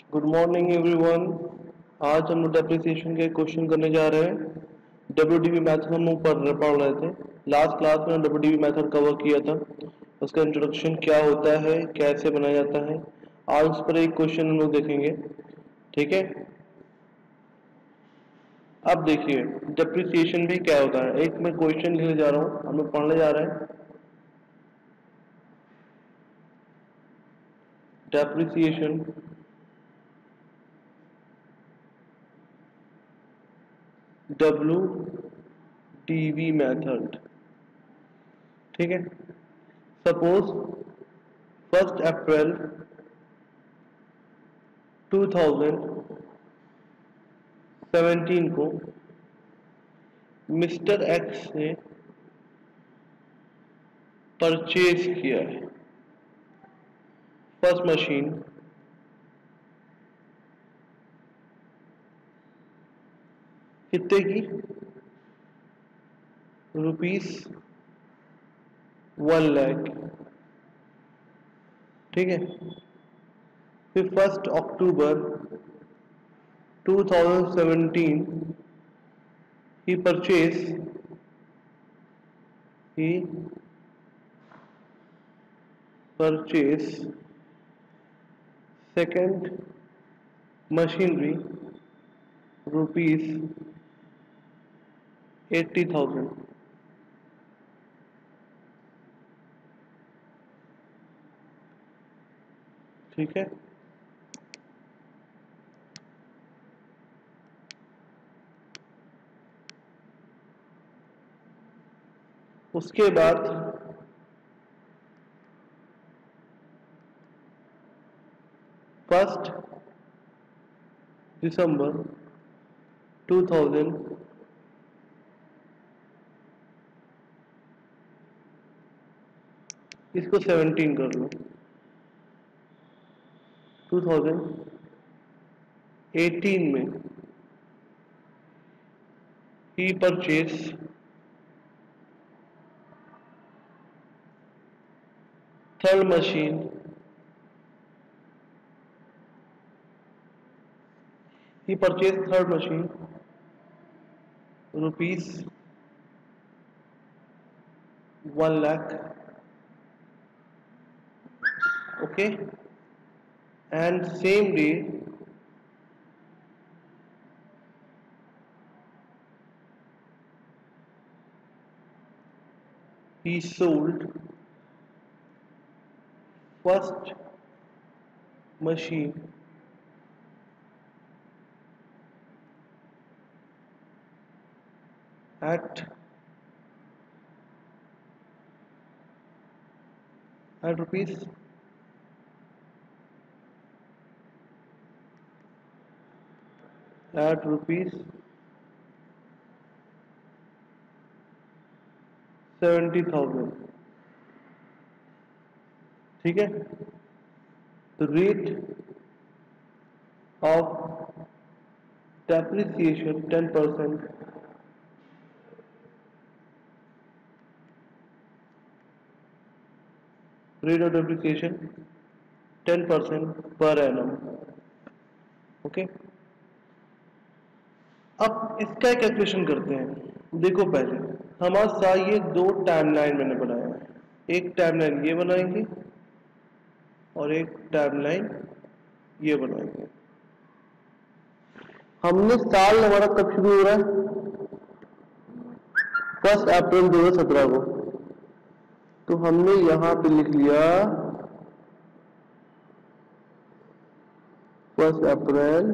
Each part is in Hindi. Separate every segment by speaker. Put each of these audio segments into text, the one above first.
Speaker 1: Good morning everyone. आज हम लोग डेप्रिसिएशन के क्वेश्चन करने जा रहे हैं। डब्ल्यूडीबी मेथड हम लोग पढ़ रहे थे। लास्ट क्लास में डब्ल्यूडीबी मेथड कवर किया था। उसका इंट्रोडक्शन क्या होता है, कैसे बनाया जाता है। आज उस पर एक क्वेश्चन हम लोग देखेंगे। ठीक है, अब देखिए डेप्रिसिएशन भी क्या होता है। एक मैं क्वेश्चन लिखने जा रहा हूँ, हम लोग पढ़ने जा रहे हैं। Depreciation WDB method. ठीक है, सपोज 1 अप्रैल 2017 को मिस्टर एक्स ने परचेज किया है फर्स्ट मशीन कितने की, ₹1,00,000। ठीक है, फिर 1 अक्टूबर 2017 ही परचेज सेकेंड मशीनरी ₹80,000। ठीक है, उसके बाद 1 दिसंबर 2000 इसको 17 कर लो, 2018 में ही purchase third machine ₹1,00,000। okay, and same day he sold first machine at rupees 70,000। ठीक है, the rate of depreciation 10%, rate of depreciation 10% per annum। Okay, अब इसका कैलकुलेशन करते हैं। देखो पहले हमारे साथ ये दो टाइमलाइन मैंने बनाया है। एक टाइमलाइन ये बनाएंगे और एक टाइमलाइन ये बनाएंगे। हमने साल हमारा कब शुरू हो रहा है, 1 अप्रैल 2017 को। तो हमने यहां पे लिख लिया 1 अप्रैल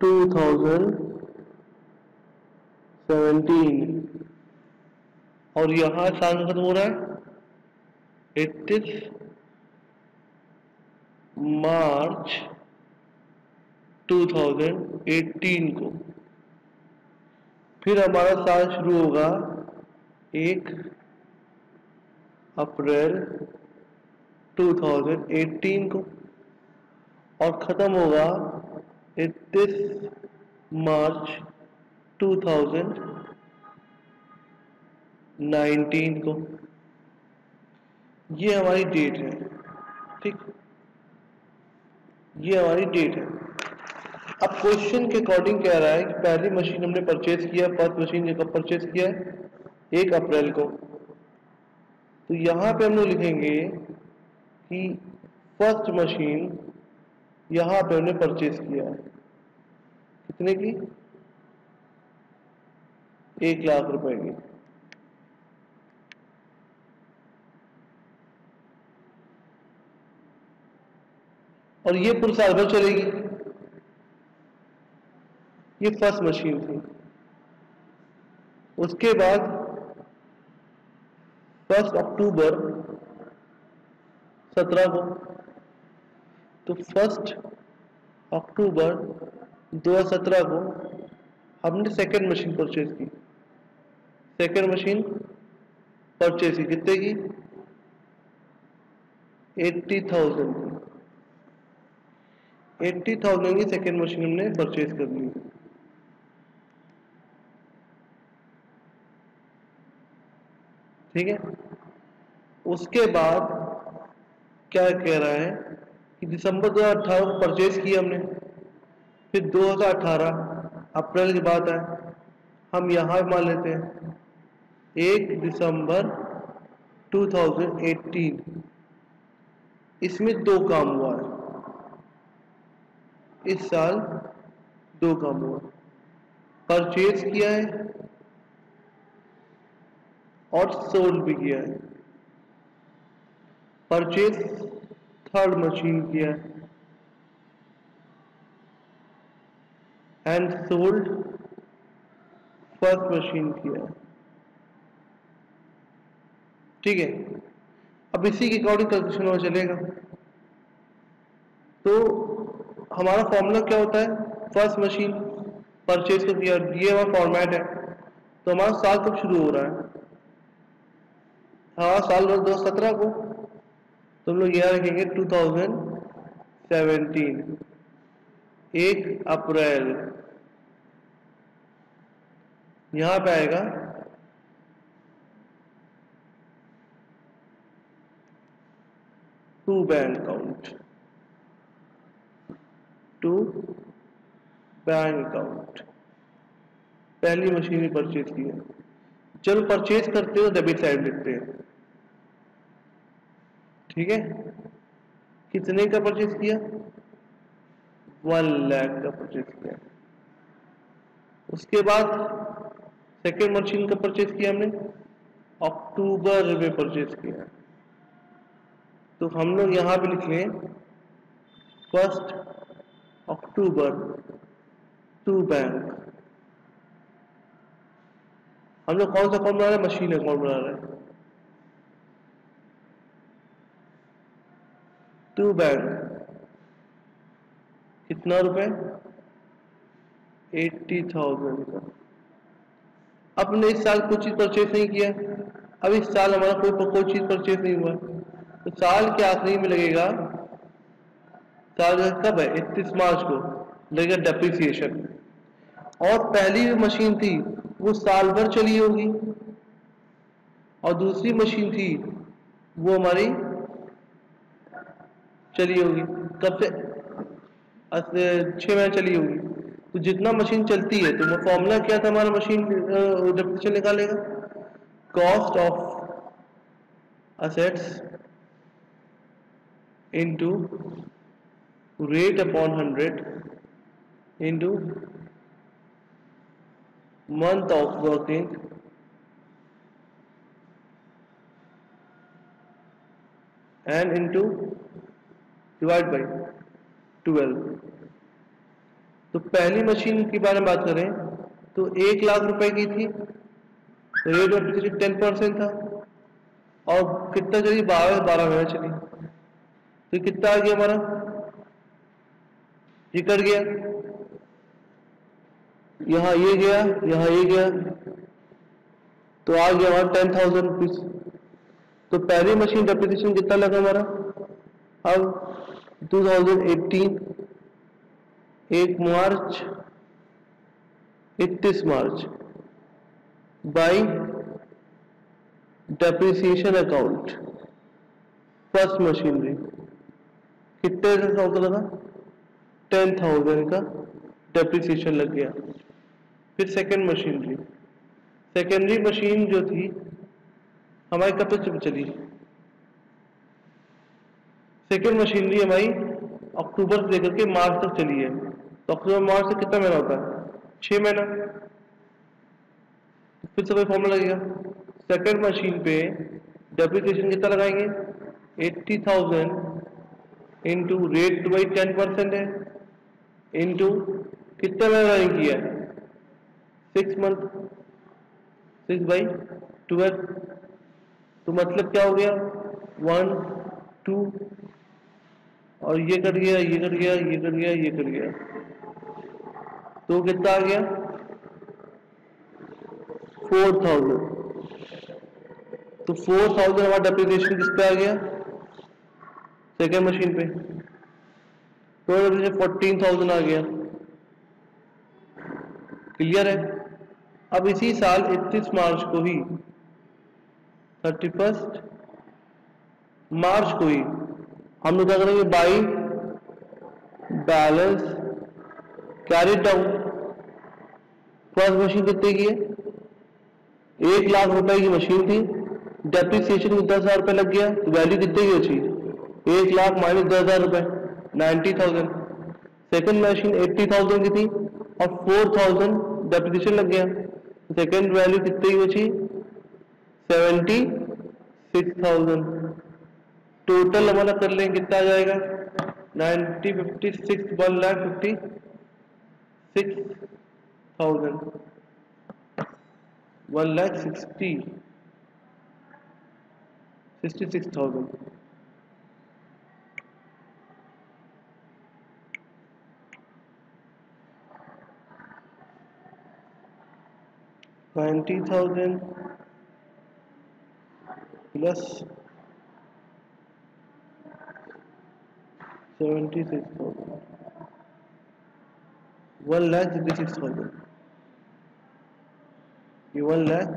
Speaker 1: 2017 और यहां साल खत्म हो रहा है 31 मार्च 2018 को। फिर हमारा साल शुरू होगा 1 अप्रैल 2018 को और खत्म होगा 31 मार्च 2019 को, ये हमारी डेट है। ठीक, ये हमारी डेट है। अब क्वेश्चन के अकॉर्डिंग कह रहा है कि पहली मशीन हमने परचेज किया, फर्स्ट मशीन कब परचेज किया है? 1 अप्रैल को। तो यहां पे हम लोग लिखेंगे कि फर्स्ट मशीन यहां पे हमने परचेज किया है, कितने की? 1 लाख रुपए की। और ये पूरे साल भर चलेगी। ये फर्स्ट मशीन थी। उसके बाद 1 अक्टूबर 17 को, तो 1 अक्टूबर 2017 को हमने सेकेंड मशीन परचेज की। सेकेंड मशीन परचेज की कितने की? 80,000 की। 80,000 की सेकेंड मशीन हमने परचेज कर ली। ठीक है। उसके बाद क्या कह रहा है कि दिसंबर 2018 को परचेज किया हमने, फिर 2018 अप्रैल की बात है, हम यहां मान लेते हैं 1 दिसंबर 2018। इसमें 2 काम हुआ है, इस साल 2 काम हुआ, परचेज किया है और सोल्ड भी किया है। परचेज थर्ड मशीन किया है एंड सोल्ड फर्स्ट मशीन किया है। ठीक है। अब इसी के अकॉर्डिंग कैलकुलेशन और चलेगा। तो हमारा फॉर्मूला क्या होता है? फर्स्ट मशीन परचेज को किया, ये हमारा फॉर्मेट है। तो हमारा साल कब शुरू हो रहा है? हाँ, साल 2017 को। तो हम लोग यहाँ रखेंगे 2017, 1 अप्रैल। यहां पे आएगा to bank account, to bank account. पहली मशीन ही परचेज की है। जब परचेज करते हो डेबिट साइड लिखते हैं। ठीक है। कितने का परचेज किया? 1 लाख का परचेज किया। उसके बाद सेकेंड मशीन का परचेज किया हमने अक्टूबर में परचेज किया। तो हम लोग यहां पे लिख लें 1 अक्टूबर टू बैंक। हम लोग कौन सा अकाउंट बना रहे हैं? मशीन अकाउंट बना रहे हैं। टू बैंक कितना रुपए? 80,000 का। अपने इस साल कुछ चीज परचेज नहीं किया। अब इस साल हमारा कोई चीज परचेज नहीं हुआ, तो साल के आखिरी में लगेगा, साल कब है? 31 मार्च को लगेगा डेप्रिसिएशन। और पहली जो मशीन थी वो साल भर चली होगी, और दूसरी मशीन थी वो हमारी चली होगी कब से? 6 महीने चली होगी। तो जितना मशीन चलती है, तो वो फॉर्मूला क्या था हमारा मशीन डेप्रिसिएशन निकालेगा? Cost of assets into rate upon 100 into month of working and into divide by 12। तो पहली मशीन के बारे में बात करें तो 1 लाख रुपए की थी, रेट ऑफ डिप्रिसिएशन 10% था, और कितना चली? 12 महीने चली। तो कितना आ गया हमारा? ये कट गया, यहाँ ये गया, यहाँ ये गया, तो आ गया हमारा 10,000 रुपीज। तो पहली मशीन डेप्रिसिएशन कितना लगा हमारा? अब 2018 1 मार्च 31 मार्च by depreciation account first machinery कितने का लगा 10,000 का डेप्रिसिएशन लग गया। फिर सेकेंडरी मशीन जो थी हमारी कब तक चली, सेकेंड मशीनरी हमारी अक्टूबर से लेकर के मार्च तक चली है। तो अक्टूबर मार्च से कितना महीना होता है 6 महीना। फिर से कोई फॉर्मूला लगेगा। सेकेंड मशीन पे डेप्रिसिएशन कितना लगाएंगे 80,000 इंटू रेट बाई 10% है इंटू कितना महीना रनिंग किया 6 मंथ 6/12। तो मतलब क्या हो गया 1 2 और ये कट गया ये कट गया ये कट गया ये कट गया तो कितना आ गया 4,000। तो 4,000 हमारा डेप्रिसिएशन किस पे आ गया सेकेंड मशीन पे, तो 14,000 आ गया। क्लियर है। अब इसी साल 31 मार्च को ही 31 मार्च को ही हम लोग क्या करेंगे by balance carry down. First machine कितने की है 1 लाख रुपए की मशीन थी, डेप्रिसिएशन में 10,000 रुपए लग गया, वैल्यू कितने की अच्छी 1 लाख माइनस 10,000 रुपए 90,000। सेकेंड मशीन 80,000 की थी और 4,000 डेप्रिसिएशन लग गया, सेकेंड वैल्यू कितनी की बची 76,000। टोटल हमारा कर लेंगे कितना आ जाएगा 90 56 1,56,000 1,66,000। $90,000 प्लस 76,000 1,66,000 ये 1 लाख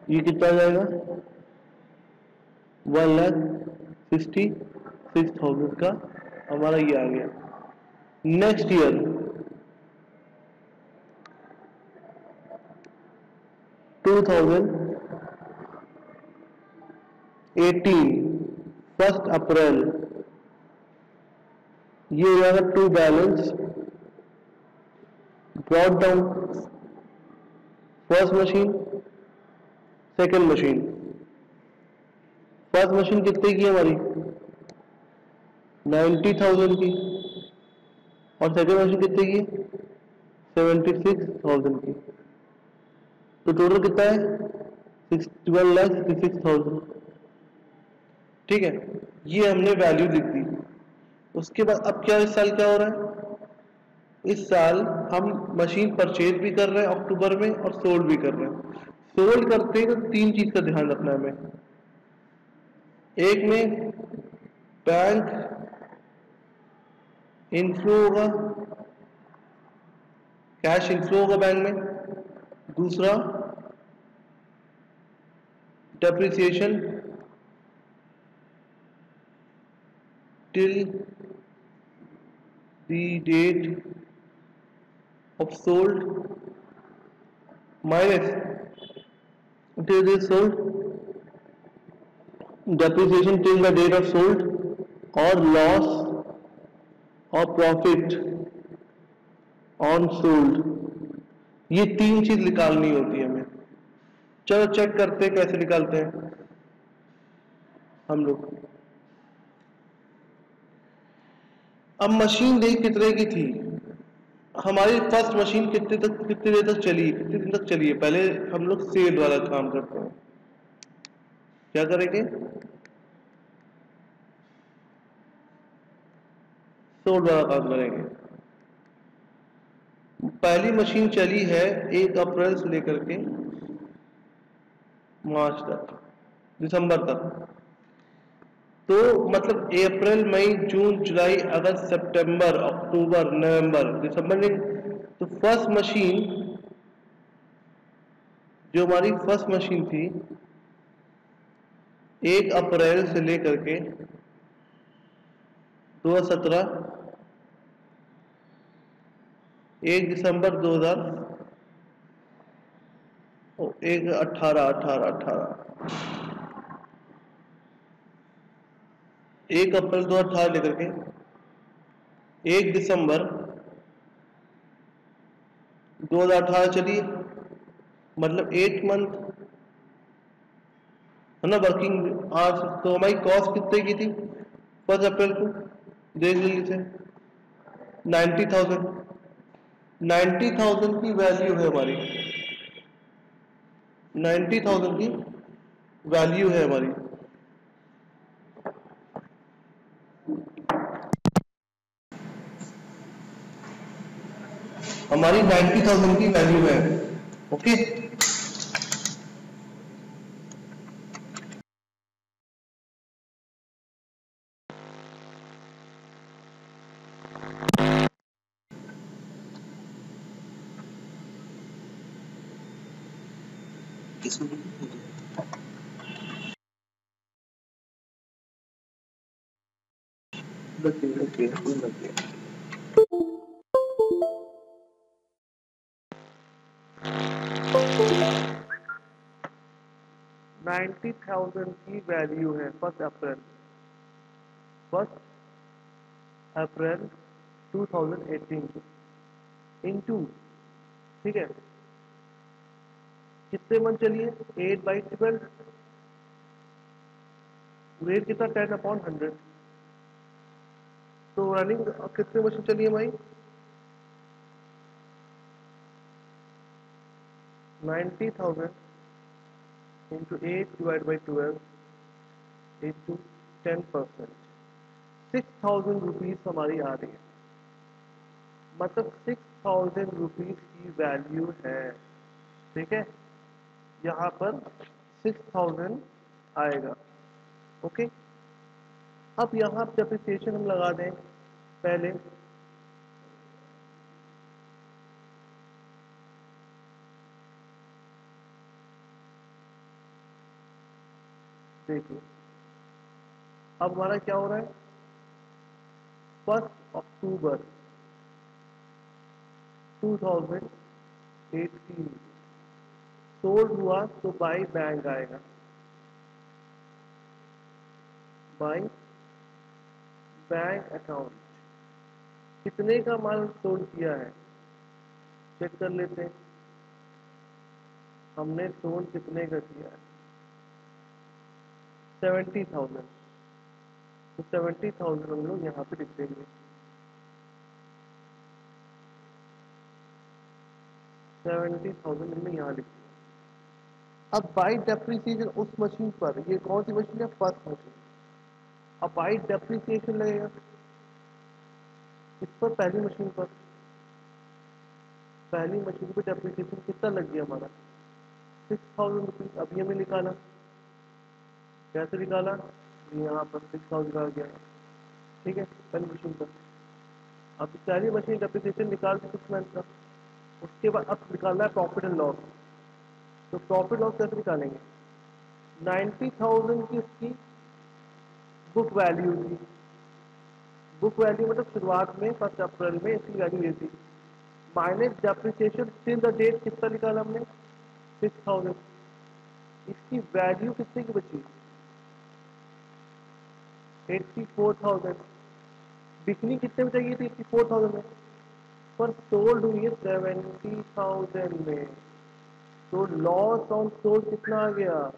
Speaker 1: ये कितना आ जाएगा 1,66,000 का हमारा ये आ गया। नेक्स्ट ईयर 2018 1 अप्रैल ये हो जाएगा to balance brought down first machine second machine. First machine कितने की है हमारी 90,000 की और सेकेंड मशीन कितने की 76,000 की। तो टोटल कितना है 61,66,000। ठीक है, ये हमने वैल्यू लिख दी। उसके बाद अब क्या इस साल क्या हो रहा है, इस साल हम मशीन परचेज भी कर रहे हैं अक्टूबर में और सोल्ड भी कर रहे हैं। सोल्ड करते हैं तो 3 चीज का ध्यान रखना है हमें। एक में बैंक इनफ्लो होगा, कैश इनफ्लो होगा बैंक में। दूसरा depreciation till the date of sold minus till the sold depreciation till the date of sold or loss or profit on sold। ये 3 चीज निकालनी होती है हमें। चलो चेक करते हैं कैसे निकालते हैं हम लोग। अब मशीन देख कितने की थी हमारी फर्स्ट मशीन कितने देर तक चली कितने दिन तक चली है। पहले हम लोग सेल वाला काम करते हैं। क्या करेंगे सोल्ड वाला काम करेंगे। पहली मशीन चली है 1 अप्रैल से लेकर के मार्च तक दिसंबर तक। तो मतलब अप्रैल मई जून जुलाई अगस्त सितंबर अक्टूबर नवंबर दिसंबर में, तो फर्स्ट मशीन जो हमारी फर्स्ट मशीन थी 1 अप्रैल से लेकर के 2017 1 दिसंबर 2000 एक 18 1 अप्रैल 2018 लेकर के 1 दिसंबर 2018 चलिए, मतलब 8 मंथ है ना वर्किंग आवर्स। तो हमारी कॉस्ट कितने की थी 1 अप्रैल को, देख लीजिए 90,000। 90,000 की वैल्यू है हमारी, 90,000 की वैल्यू है हमारी। हमारी 90,000 की वैल्यू है। ओके, ओके 90,000 की वैल्यू है 1 अप्रैल 2018 इनटू, ठीक है, कितने मंथ चलिए 8/12, रेट कितना 10/100। तो रनिंग कितने मशीन चलिए भाई 90,000 इंटू 8/12 इंटू 10%, 6,000 रुपीज हमारी आ रही है। मतलब 6,000 रुपीज की वैल्यू है, ठीक है, यहाँ पर 6,000 आएगा। ओके, अब यहाँ डेप्रिसिएशन हम लगा दें पहले, देखिए अब हमारा क्या हो रहा है 1 अक्टूबर 2018 सोल्ड हुआ तो बाई बैंक आएगा, बाई बैंक अकाउंट। कितने का माल सोल्ड किया है चेक कर लेते हैं, हमने सोल्ड कितने का किया है 70,000। तो 70,000 हम लोग यहाँ पे लिख देंगे, 70,000 हमने यहाँ लिख दिया। अब बाई डेप्रिसिएशन उस मशीन पर, ये कौन सी मशीन है फर्स्ट मशीन, अब बाई डेप्रिसिएशन लगेगा इस पर पहली मशीन पर, पहली मशीन पर डेप्रिसिएशन कितना लग गया हमारा 6,000 रुपीज। अभी हमें निकाला, कैसे निकाला, यहाँ पर 6,000 आ गया, ठीक है, पहली मशीन पर। अब पहली मशीन डेप्रिसिएशन निकाल दी 6 मंथ का, उसके बाद अब निकालना है प्रॉफिट एंड लॉस। तो प्रॉफिट लॉस कैसे निकालेंगे, 90,000 की उसकी बुक वैल्यू थी, बुक वैल्यू मतलब शुरुआत में 1 अप्रैल में इसकी वैल्यू ये थी, minus depreciation till the date कितना निकाला हमने 6,000, इसकी वैल्यू कितने की बची 84,000। बिकनी कितने में चाहिए थी 84,000 में, पर सोल्ड हुई है 70,000 में। तो लॉस ऑन सोल्ड कितना आ गया,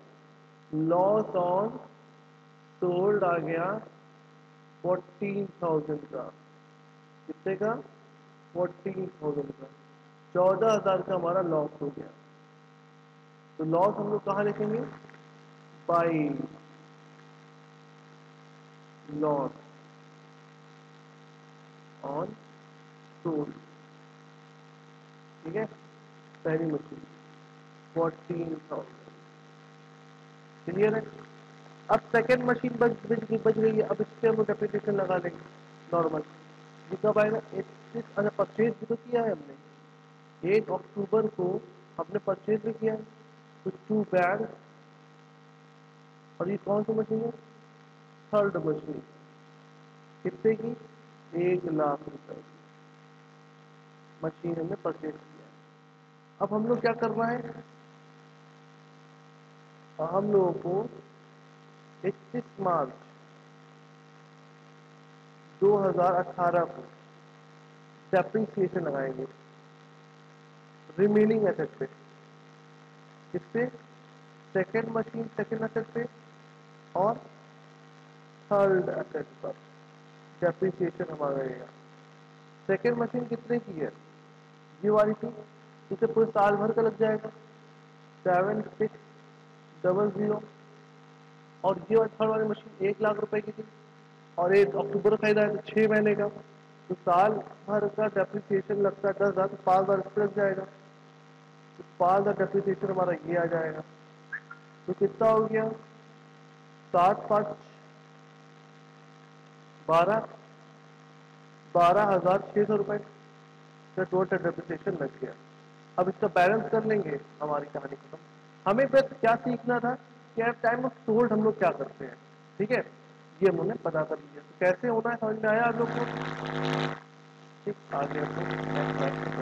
Speaker 1: लॉस ऑन सोल्ड आ गया 14,000 का, कितने का 14,000 का, 14,000 का हमारा लॉस हो गया। तो लॉस हम लोग कहाँ लिखेंगे, बाई लॉस ऑन सोल्ड, ठीक है, पहली मशीन 14,000, क्लियर है। अब सेकेंड मशीन बच गई है, अब इस पर हम लोग डेप्रिसिएशन लगा देंगे नॉर्मल। ये कब आएगा? 31। अच्छा परचेज भी तो किया है हमने, 1 अक्टूबर को हमने परचेज भी किया है, तो टू बैंक। और ये कौन सी मशीन है? Third machine. कितने की? 1 लाख रुपए मशीन हमने परचेज किया है। अब हम लोग क्या करना है, हम लोगों को 31 मार्च 2018 को डेप्रिसिएशन लगाएंगे रिमेनिंग एसेट पे। किस पे? सेकेंड मशीन सेकेंड एसेट पे और थर्ड एसेट पर डेप्रिसिएशन हमारा रहेगा। सेकेंड मशीन कितने की है? ये वाली थी, इसे पूरे साल भर का लग जाएगा 7600। और ये वाली थर्ड वाली मशीन 1 लाख रुपए की थी, और 1 अक्टूबर खरीदा है तो 6 महीने का, तो साल भर का डेप्रिसिएशन लगता है 10,000, तो 5,000 इस पे लग जाएगा, तो 5,000 डेप्रिसिएशन हमारा ये आ जाएगा। तो कितना हो गया? 7, 5, 12, 12,600 रुपए का टोटल डेप्रिसिएशन लग गया। अब इसका बैलेंस कर लेंगे, हमारी कहानी खत्म। हमें बस क्या सीखना था कि एट टाइम ऑफ सोल्ड हम लोग क्या करते हैं, ठीक है, ये हमने पता कर लिया। तो कैसे होना है समझ में आया आप लोग को? ठीक, आगे हम लोग नेक्स्ट क्लास में